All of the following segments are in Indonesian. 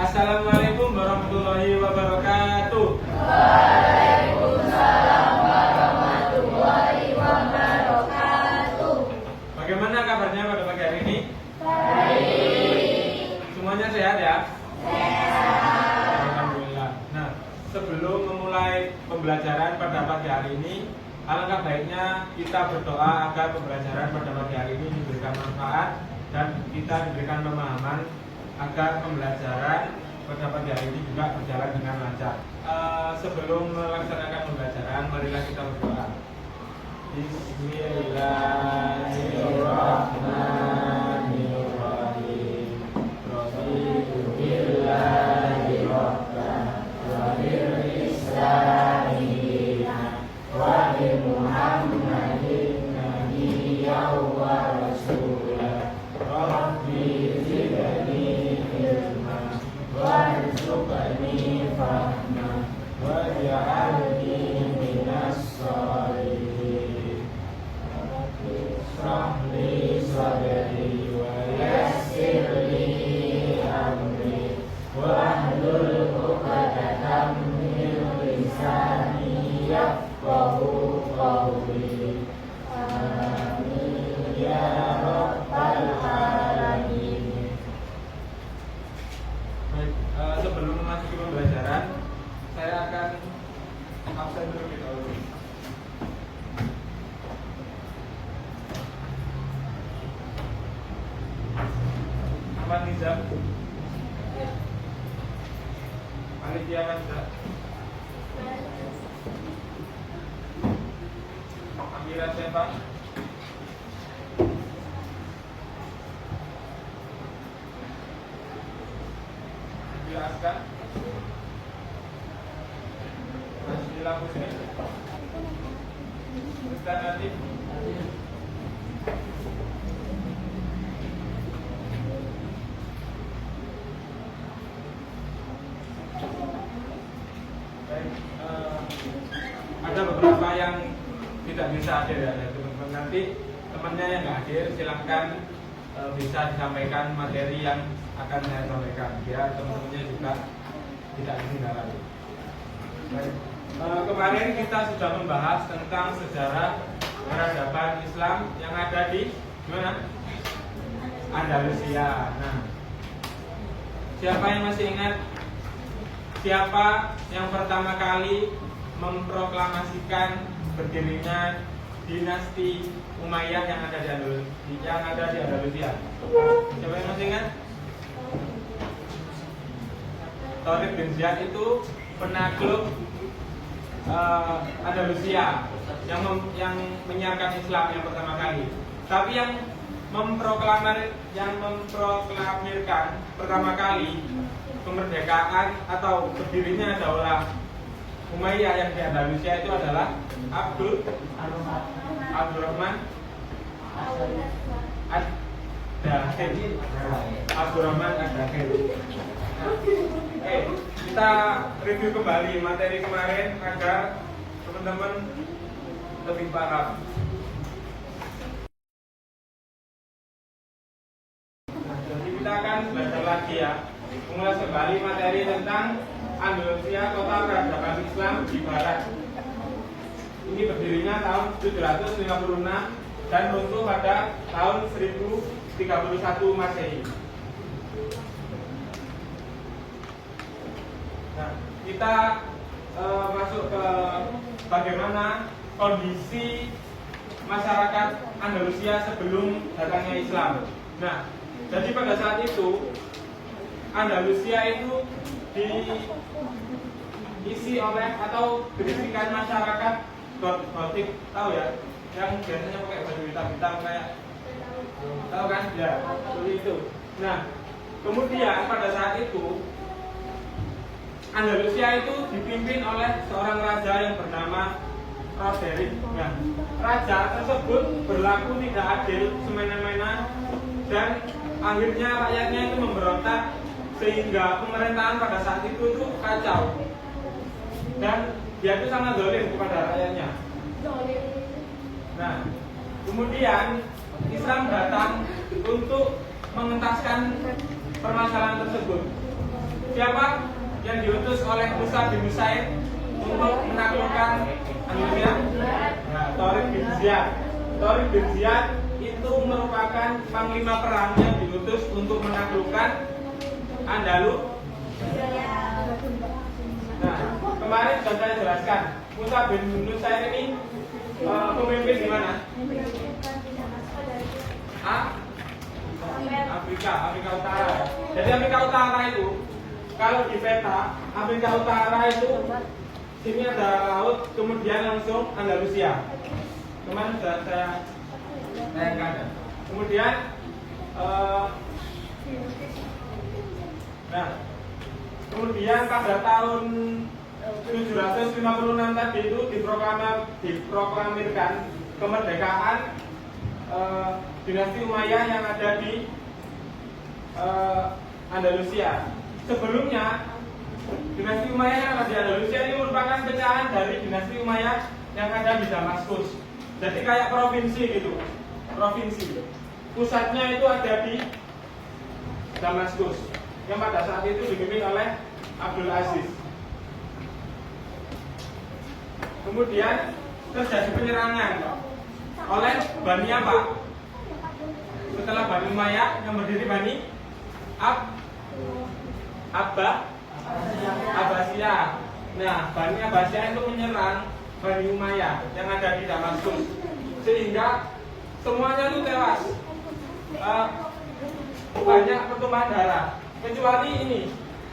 Assalamualaikum warahmatullahi wabarakatuh. Waalaikumsalam warahmatullahi wabarakatuh. Bagaimana kabarnya pada pagi hari ini? Baik. Semuanya sehat ya? Sehat. Alhamdulillah. Nah, sebelum memulai pembelajaran pada pagi hari ini, alangkah baiknya kita berdoa agar pembelajaran pada pagi hari ini diberikan manfaat dan kita diberikan pemahaman agar pembelajaran pada pagi hari ini juga berjalan dengan lancar. Sebelum melaksanakan pembelajaran, marilah kita berdoa. Bismillahirrahmanirrahim. Raditu billahi rabban wa bil islami dinan wa bi Muhammadin nabiyyan wa rasulah. Rabbi zidni ilman warzuqni fahman waj'alni minas sholihin. Ishrah li sadri wa yassir li amri wahlul 'uqdatam min lisani yafqahu qawli. Amin ya rabbal alamin. Baik, sebelum memasuki pembelajaran, saya akan absen terlebih dahulu. Ahmad Nizam, panitia kan sudah. Amira siapa? Amira Aska, Nasila Husni, Ustaz Natif. Baik, ada beberapa yang tidak bisa hadir ya teman-teman. Nanti temannya yang nggak hadir silahkan bisa disampaikan materi yang akan saya sampaikan biar teman-temannya juga tidak ketinggalan. Baik, kemarin kita sudah membahas tentang sejarah peradaban Islam yang ada di mana? Andalusia. Nah, siapa yang masih ingat siapa yang pertama kali memproklamasikan berdirinya dinasti Umayyah yang ada di Andalusia? Siapa yang masih ingat? Tariq bin Ziyad itu penakluk Andalusia yang menyiarkan Islam yang pertama kali. Tapi yang memproklamirkan pertama kali kemerdekaan atau berdirinya daulah Umayyah yang di Andalusia itu adalah Abdurrahman Ad-Dakhil. Abdurrahman Ad-Dakhil. Oke, kita review kembali materi kemarin agar teman-teman lebih paham. Nah, jadi kita akan belajar lagi ya, mengulas kembali materi tentang Andalusia, kota peradaban Islam di Barat. Ini berdirinya tahun 756 dan runtuh pada tahun 1031 Masehi. Nah, kita masuk ke bagaimana kondisi masyarakat Andalusia sebelum datangnya Islam. Nah, jadi pada saat itu Andalusia itu diisi oleh atau berisikan masyarakat Gotik, tahu ya? Yang biasanya pakai baju hitam-hitam kayak, tahu kan? Ya, seperti itu. Nah, kemudian pada saat itu Andalusia itu dipimpin oleh seorang raja yang bernama Roderick. Nah, raja tersebut berlaku tidak adil, semena-mena, dan akhirnya rakyatnya itu memberontak sehingga pemerintahan pada saat itu tuh kacau dan dia itu sangat zalim kepada rakyatnya. Nah, kemudian Islam datang untuk mengentaskan permasalahan tersebut. Siapa yang diutus oleh Musa bin Nusair untuk menaklukkan Andalusia? Nah, Tariq bin Ziyad. Tariq bin Ziyad itu merupakan panglima perang yang diutus untuk menaklukkan Andalusia. Nah, kemarin sudah saya jelaskan, Musa bin Nusair ini pemimpin di mana? Afrika Utara. Jadi Afrika Utara itu, kalau di peta Afrika Utara itu sini ada laut, kemudian langsung Andalusia. Kemarin sudah saya tayangkan. Kemudian kemudian pada tahun 756 tadi itu diproklamirkan kemerdekaan dinasti Umayyah yang ada di Andalusia. Sebelumnya dinasti Umayyah yang ada di Andalusia ini merupakan pecahan dari dinasti Umayyah yang ada di Damaskus. Jadi kayak provinsi gitu, provinsi. Pusatnya itu ada di Damaskus, yang pada saat itu dipimpin oleh Abdul Aziz. Kemudian terjadi penyerangan oleh Bani apa? Setelah Bani Umayyah yang berdiri Bani Abbasiyah. Nah, Bani Abbasiyah itu menyerang Bani Umayyah yang ada di Damaskus, sehingga semuanya itu tewas. Banyak pertumpahan darah, kecuali ini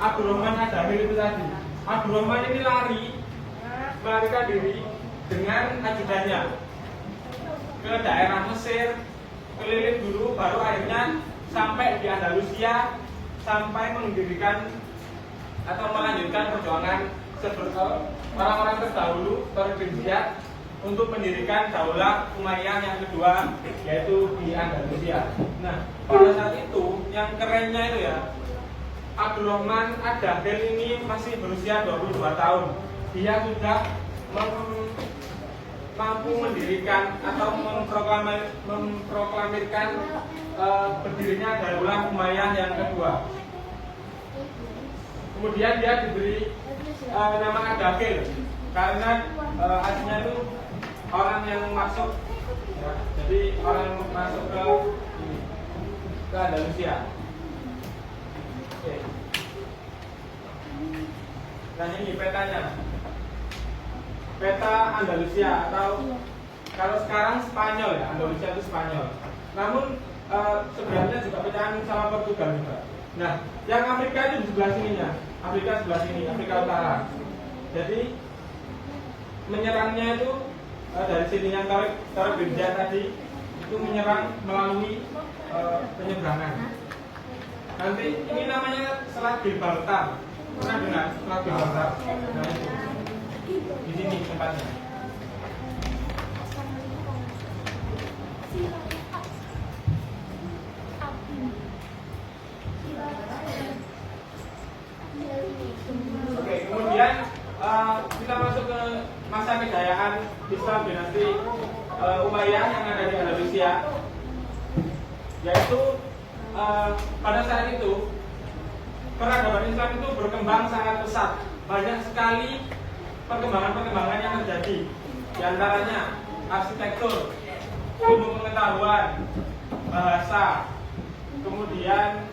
Abdurrahman Ad-Damir itu tadi. Abdurrahman ini melarikan diri dengan ajudannya ke daerah Mesir, keliling dulu, baru akhirnya sampai di Andalusia, sampai mendirikan atau melanjutkan perjuangan orang-orang terdahulu Tariq bin Ziyad untuk mendirikan Daulah Umayyah yang kedua, yaitu di Andalusia. Nah, pada saat itu yang kerennya itu ya, Abdurrahman Ad-Damir ini masih berusia 22 tahun. Dia sudah mampu mendirikan atau memproklamirkan berdirinya Daulah Umayyah yang kedua. Kemudian dia diberi nama Ad-Damir karena aslinya itu orang yang masuk, ya, jadi orang yang masuk ke Andalusia. Oke. Nah, ini petanya. Peta Andalusia, atau kalau sekarang Spanyol ya, Andalusia itu Spanyol. Namun sebenarnya juga pecahan sama Portugal juga. Nah, yang Afrika itu di sebelah sininya, Afrika sebelah sini, Afrika Utara. Jadi menyerangnya itu dari sini yang Tariq bin Ziyad tadi itu menyerang melalui penyeberangan. Nanti ini namanya Selat Gibraltar. Pernah dengar Selat Gibraltar? Nah, itu di sini tempatnya. Oke, kemudian kita masuk ke masa kejayaan Islam dinasti Umayyah yang ada di Andalusia, yaitu pada saat itu peradaban Islam itu berkembang sangat pesat. Banyak sekali perkembangan yang terjadi. Di antaranya arsitektur, ilmu pengetahuan, bahasa, kemudian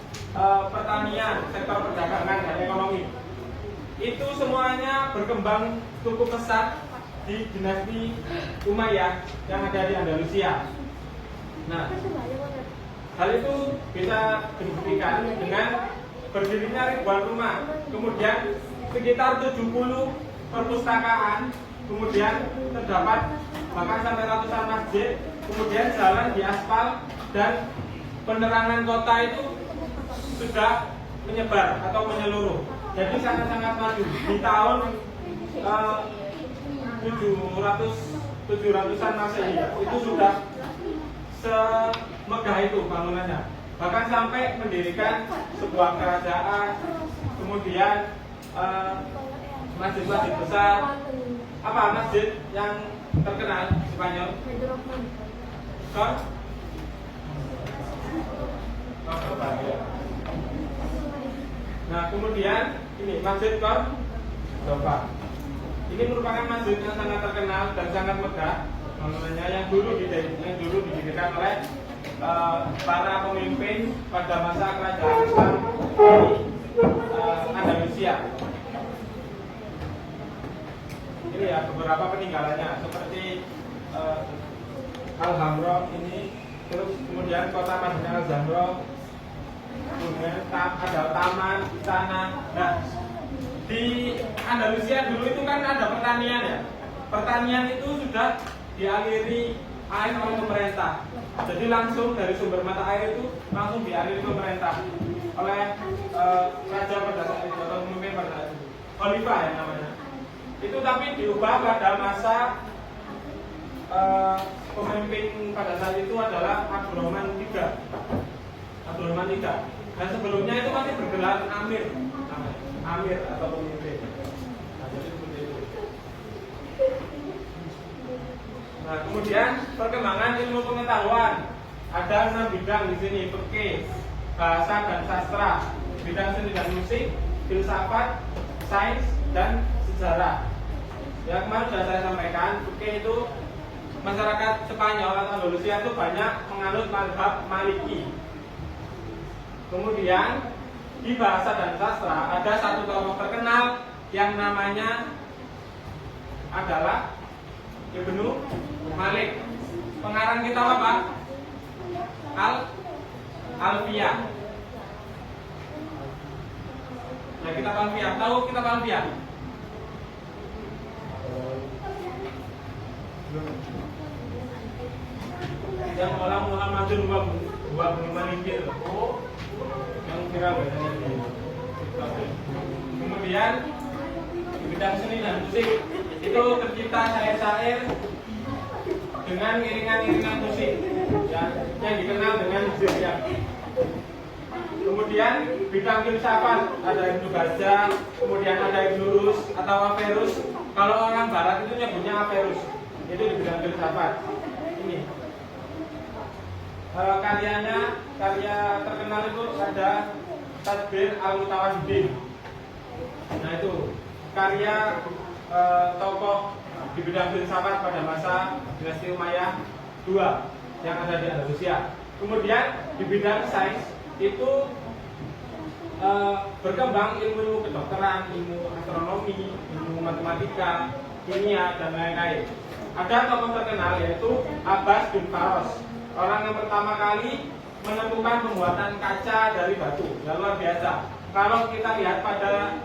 pertanian, sektor perdagangan dan ekonomi. Itu semuanya berkembang cukup pesat di dinasti Umayyah yang ada di Andalusia. Nah, hal itu bisa dibuktikan dengan berdirinya ribuan rumah, kemudian sekitar 70 perpustakaan, kemudian terdapat bahkan sampai ratusan masjid, kemudian jalan diaspal, dan penerangan kota itu sudah menyebar atau menyeluruh. Jadi sangat-sangat maju. Di tahun 700-an Masehi itu sudah semegah itu bangunannya. Bahkan sampai mendirikan sebuah kerajaan, kemudian masjid-masjid besar. Apa masjid yang terkenal di Spanyol? Nah, kemudian ini Masjid Cordoba. Ini merupakan masjid yang sangat terkenal dan sangat megah, namanya yang dulu didirikan oleh para pemimpin pada masa kerajaan Islam di Andalusia. Ini ya beberapa peninggalannya seperti Al-Hamra ini, terus kemudian kota Madinah Al-Zamra, kemudian ada taman, istana. Nah, di Andalusia dulu itu kan ada pertanian ya. Pertanian itu sudah dialiri air oleh pemerintah. Jadi langsung dari sumber mata air itu langsung dialiri pemerintah oleh raja pada saat itu atau pemimpin pada saat itu. Khalifah ya namanya. Itu tapi diubah pada masa pemimpin pada saat itu adalah Abdurrahman III. Abdurrahman III. Dan sebelumnya itu masih bergelar Amir, namanya. Amir atau pemimpin. Nah, jadi seperti itu. Nah, kemudian perkembangan ilmu pengetahuan. Ada 6 bidang di sini: fikih, bahasa dan sastra, bidang seni dan musik, filsafat, sains dan sejarah. Ya, kemarin sudah saya sampaikan, fikih itu masyarakat Spanyol atau Andalusia itu banyak menganut mazhab Maliki. Kemudian di bahasa dan sastra ada satu tokoh terkenal yang namanya adalah Ibnu Malik. Pengarang kitab apa? Alfiyah. Ya, kitab Alfiyah. Tahu kitab Alfiyah? Yang malam Muhammadun wa Malikin. Oh, yang kira bacanya ini. Kemudian di bidang seni dan musik itu tercipta syair-syair dengan iringan-iringan musik ya, yang dikenal dengan zikir. Kemudian bidang filsafat ada Ibnu Gajah, kemudian ada Ibnu Rus atau Averus. Kalau orang barat itu nyebutnya Averus. Itu di bidang filsafat. Ini karya terkenal itu ada Tadbir Al-Mutawahhidin. Nah, itu karya tokoh di bidang filsafat pada masa dinasti Umayyah II yang ada di Andalusia. Kemudian di bidang sains itu berkembang ilmu kedokteran, ilmu astronomi, ilmu matematika, kimia dan lain-lain. Ada tokoh terkenal yaitu Abbas bin Faros, orang yang pertama kali menemukan pembuatan kaca dari batu. Ya, luar biasa. Kalau kita lihat pada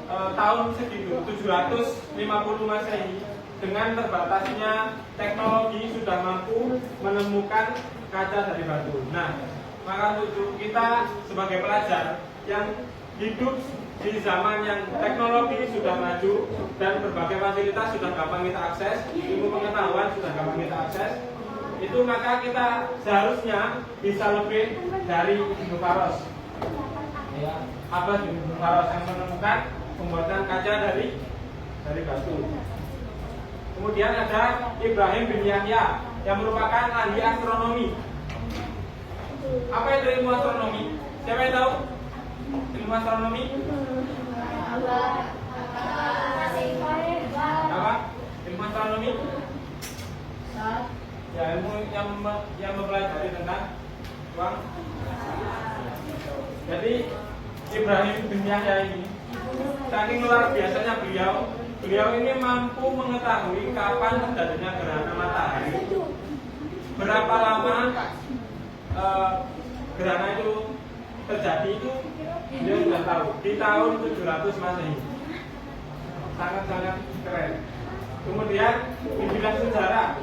tahun segitu 750 Masehi, dengan terbatasnya teknologi sudah mampu menemukan kaca dari batu. Nah, maka untuk kita sebagai pelajar yang hidup di zaman yang teknologi sudah maju dan berbagai fasilitas sudah gampang kita akses, ilmu pengetahuan sudah gampang kita akses, itu maka kita seharusnya bisa lebih dari Ibnu Faros. Ya, Abbas bin Faros yang menemukan pembuatan kaca dari batu. Kemudian ada Ibrahim bin Yahya yang merupakan ahli astronomi. Apa itu ilmu astronomi? Siapa yang tahu ilmu astronomi? Apa? Ilmu astronomi? Ya, ilmu yang mempelajari tentang uang. Jadi Ibrahim bin Yahya ini saking luar biasanya beliau ini mampu mengetahui kapan terjadinya gerhana matahari, berapa lama gerhana itu terjadi, itu dia sudah tahu di tahun 700 Masehi. Sangat-sangat keren. Kemudian di bidang sejarah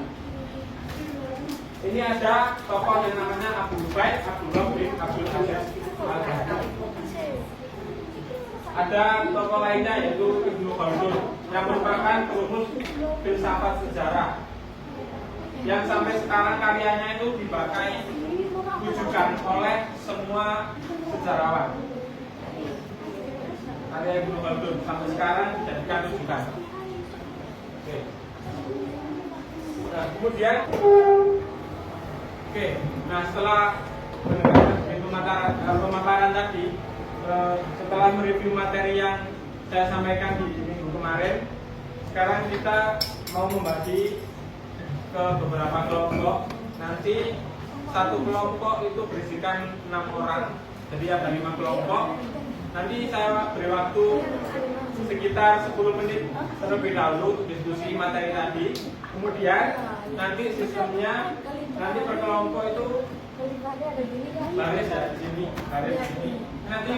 ini ada tokoh yang namanya Abu Ubaid Abdullah bin Abdul Aziz Al-Ghani. Ada tokoh lainnya yaitu Ibnu Khaldun yang merupakan perumus filsafat sejarah yang sampai sekarang karyanya itu dipakai rujukan oleh semua sejarawan. Karya Ibnu Khaldun sampai sekarang dijadikan rujukan. Oke. Nah, kemudian nah setelah mendengarkan pemaparan tadi, setelah mereview materi yang saya sampaikan di minggu kemarin, sekarang kita mau membagi ke beberapa kelompok. Nanti satu kelompok itu berisikan 6 orang, jadi ada 5 kelompok. Nanti saya beri waktu sekitar 10 menit terlebih dahulu untuk diskusi materi tadi. Kemudian nanti sistemnya nanti per kelompok itu baris ya di sini, baris di sini. Nanti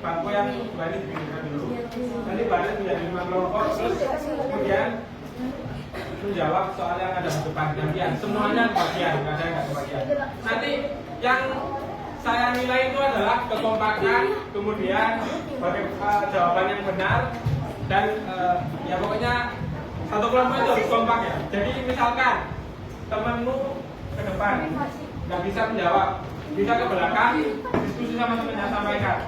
bangku yang baris dipindahkan dulu. Nanti baris menjadi 5 kelompok, terus kemudian menjawab soal yang ada di depan gantian. Semuanya kebagian, nggak ada yang nggak kebagian. Nanti yang saya nilai itu adalah kekompakan, kemudian jawaban yang benar, dan ya pokoknya satu kelompok itu harus kompak ya. Jadi misalkan temenmu ke depan nggak bisa menjawab, bisa ke belakang diskusi sama temennya, sampaikan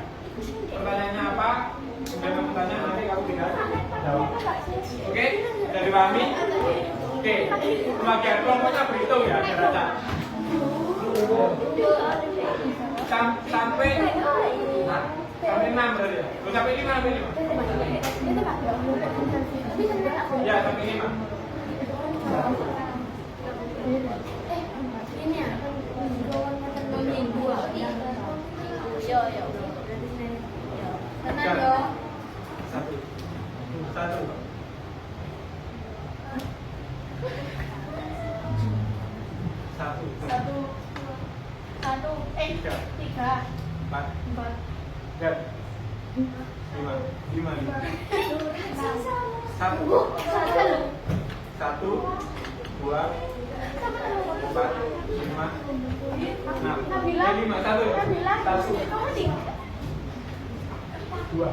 pertanyaannya apa, kemudian kamu tanya, nanti kamu tinggal jawab. Oke, dari kami. Oke, pembagian kelompoknya berhitung ya, Raca. Sampai 6 berarti ya? Sampai 5, sampai 5. Ya, sampai 5. Ini ya, Satu. Tiga. 4. 5. 1, 2, 4, 5, 6. 5, 1 ya? 1, 2.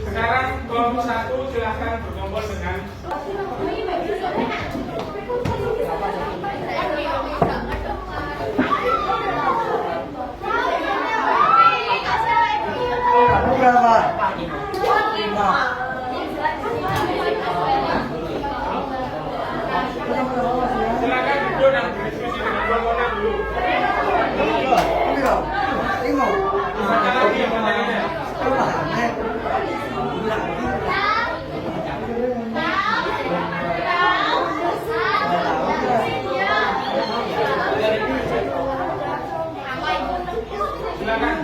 Sekarang kelompok 1 silahkan berkumpul dengan berapa? 5. silakan duduk dan berdiskusi dengan kelompoknya dulu. Baca lagi pertanyaannya. Silakan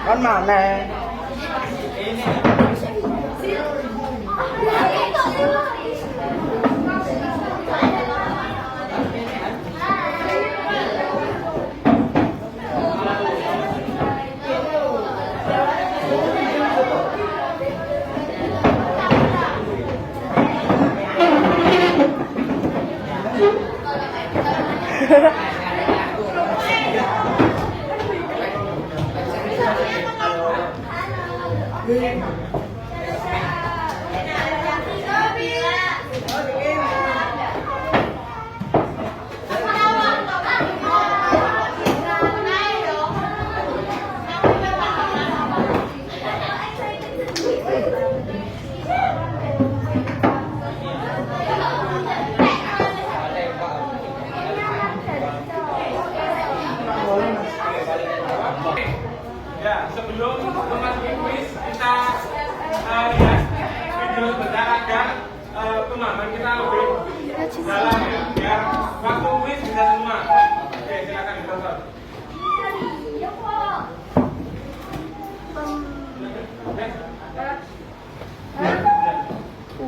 Con mỏng này. Ya, sebelum memasuki kuis kita lihat sebentar agar pemahaman kita lebih dalam ya, biar waktu kuis bisa semua. Oke, silakan ditonton.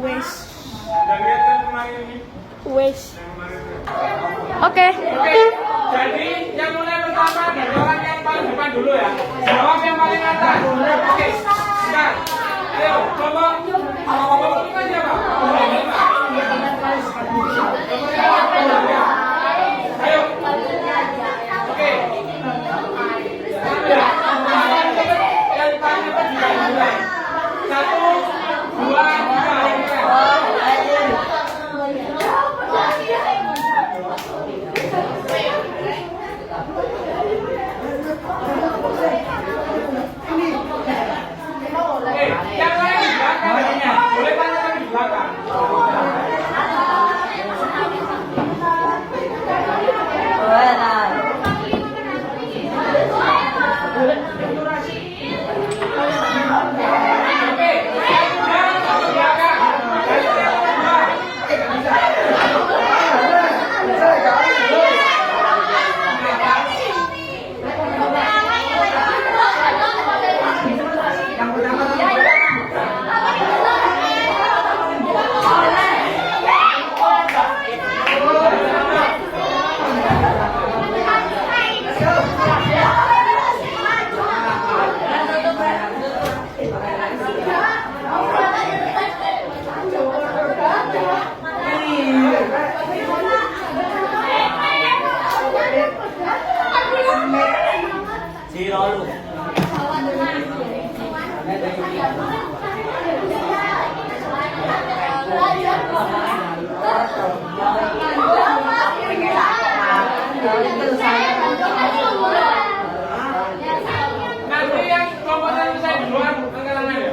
Wes. Dan lihat kan kemarin ini. Wes. Yang kemarin. Oke. Oke, jadi yang mulai pertama dari orang yang paling depan dulu ya. Jawab yang paling atas. Oke, sekarang. Ayo, ngomong. Ngomong ini siapa? Ayo. Oke. Yang paling depan dimulai. 1, 2, 3. Yang lain di belakang adanya. Boleh tanyakan di belakang. Oke, yang sudah di belakang. Dari yang kedua. Nanti yang kelompoknya selesai duluan, angkat tangan ya.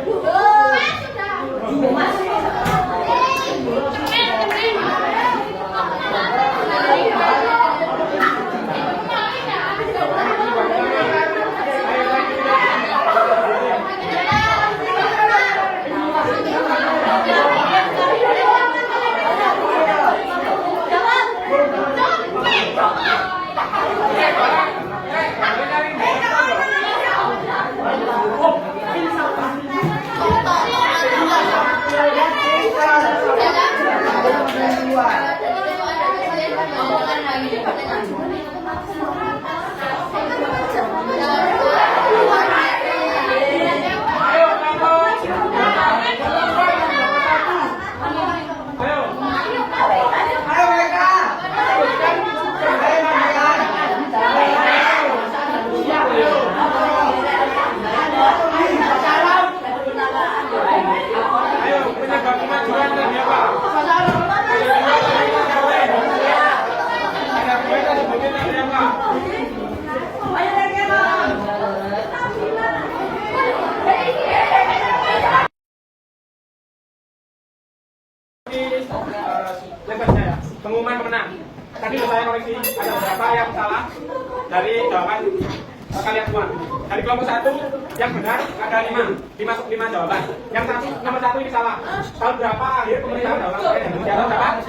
Pengumuman pemenang. Tadi saya koreksi ada beberapa yang salah dari jawaban kalian semua. Dari kelompok 1 yang benar ada 5 jawaban. Yang nomor 1 ini salah. Tahun berapa akhir pemerintahan Daulat Rakyat Indonesia? Tahun berapa?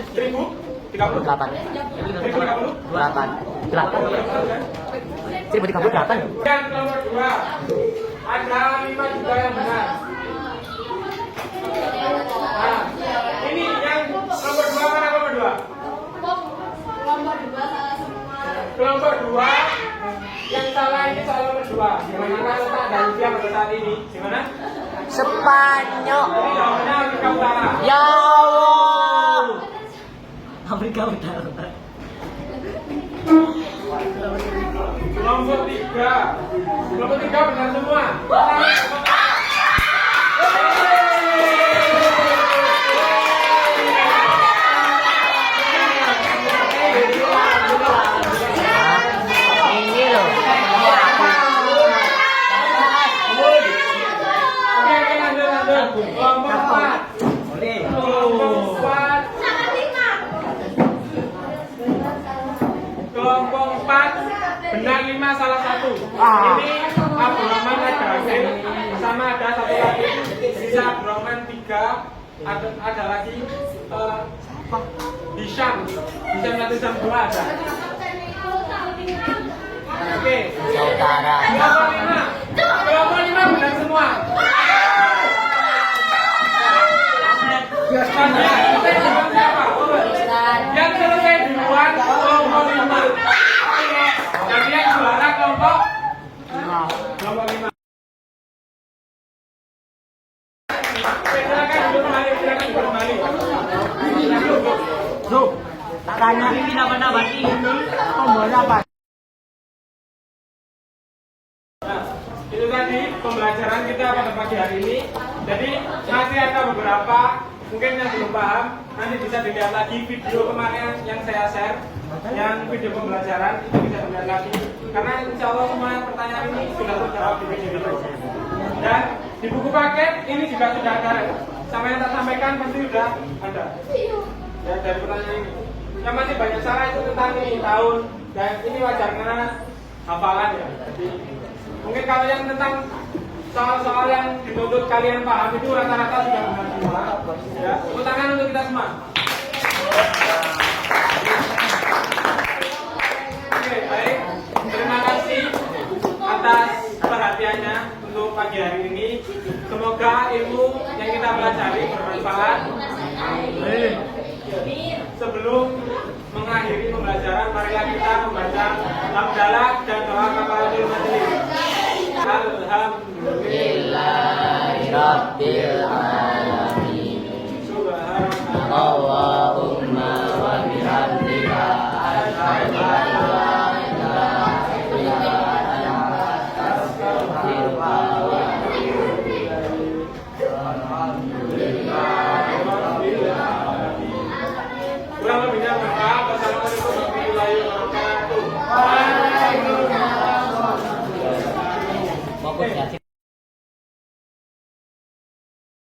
1038. Dan nomor 2 ada 5 juga yang benar. Nah, ini yang nomor 2 mana nomor 2? Kelompok 2 yang salah ini soal nomor 2. Gimana letak dan usia pada saat ini? Gimana? Spanyol. Ini jawabannya Afrika Utara. Ya Allah. Afrika Utara. Kelompok 3. Kelompok 3 benar semua. Ini loh. Oke, lanjut. Kelompok 4. Kelompok 4 benar 5 salah 1. Ini Abdurrahman ada Hasil sama ada satu lagi. Sisa Abdurrahman 3, ada lagi Hisham 1 Hisham 2 ada. Oke. Saudara. Kelompok 5 benar semua. Yang selesai duluan kelompok 5. Jadi yang juara kelompok 5. Silakan duduk kembali. Loh, tak tanya ini nama-nama ini. Tombol apa? Nah, itu tadi pembelajaran kita pada pagi hari ini. Jadi masih ada beberapa mungkin yang belum paham, nanti bisa dilihat lagi video kemarin yang saya share, yang video pembelajaran itu bisa dilihat lagi. Karena insya Allah semua pertanyaan ini sudah terjawab di video itu. Dan di buku paket ini juga sudah ada. Sama yang tak sampaikan pasti sudah ada. Ya, dari pertanyaan ini. Yang masih banyak salah itu tentang ini tahun, dan ini wajar karena hafalan ya. Jadi mungkin kalau yang tentang soal-soal yang dituntut kalian paham itu rata-rata sudah benar semua. Ya, tepuk tangan untuk kita semua. Oke, baik. Terima kasih atas perhatiannya untuk pagi hari ini. Semoga ilmu yang kita pelajari bermanfaat. Sebelum mengakhiri pembelajaran, marilah kita membaca hamdalah dan doa kafaratul majelis. Alhamdulillahirabbil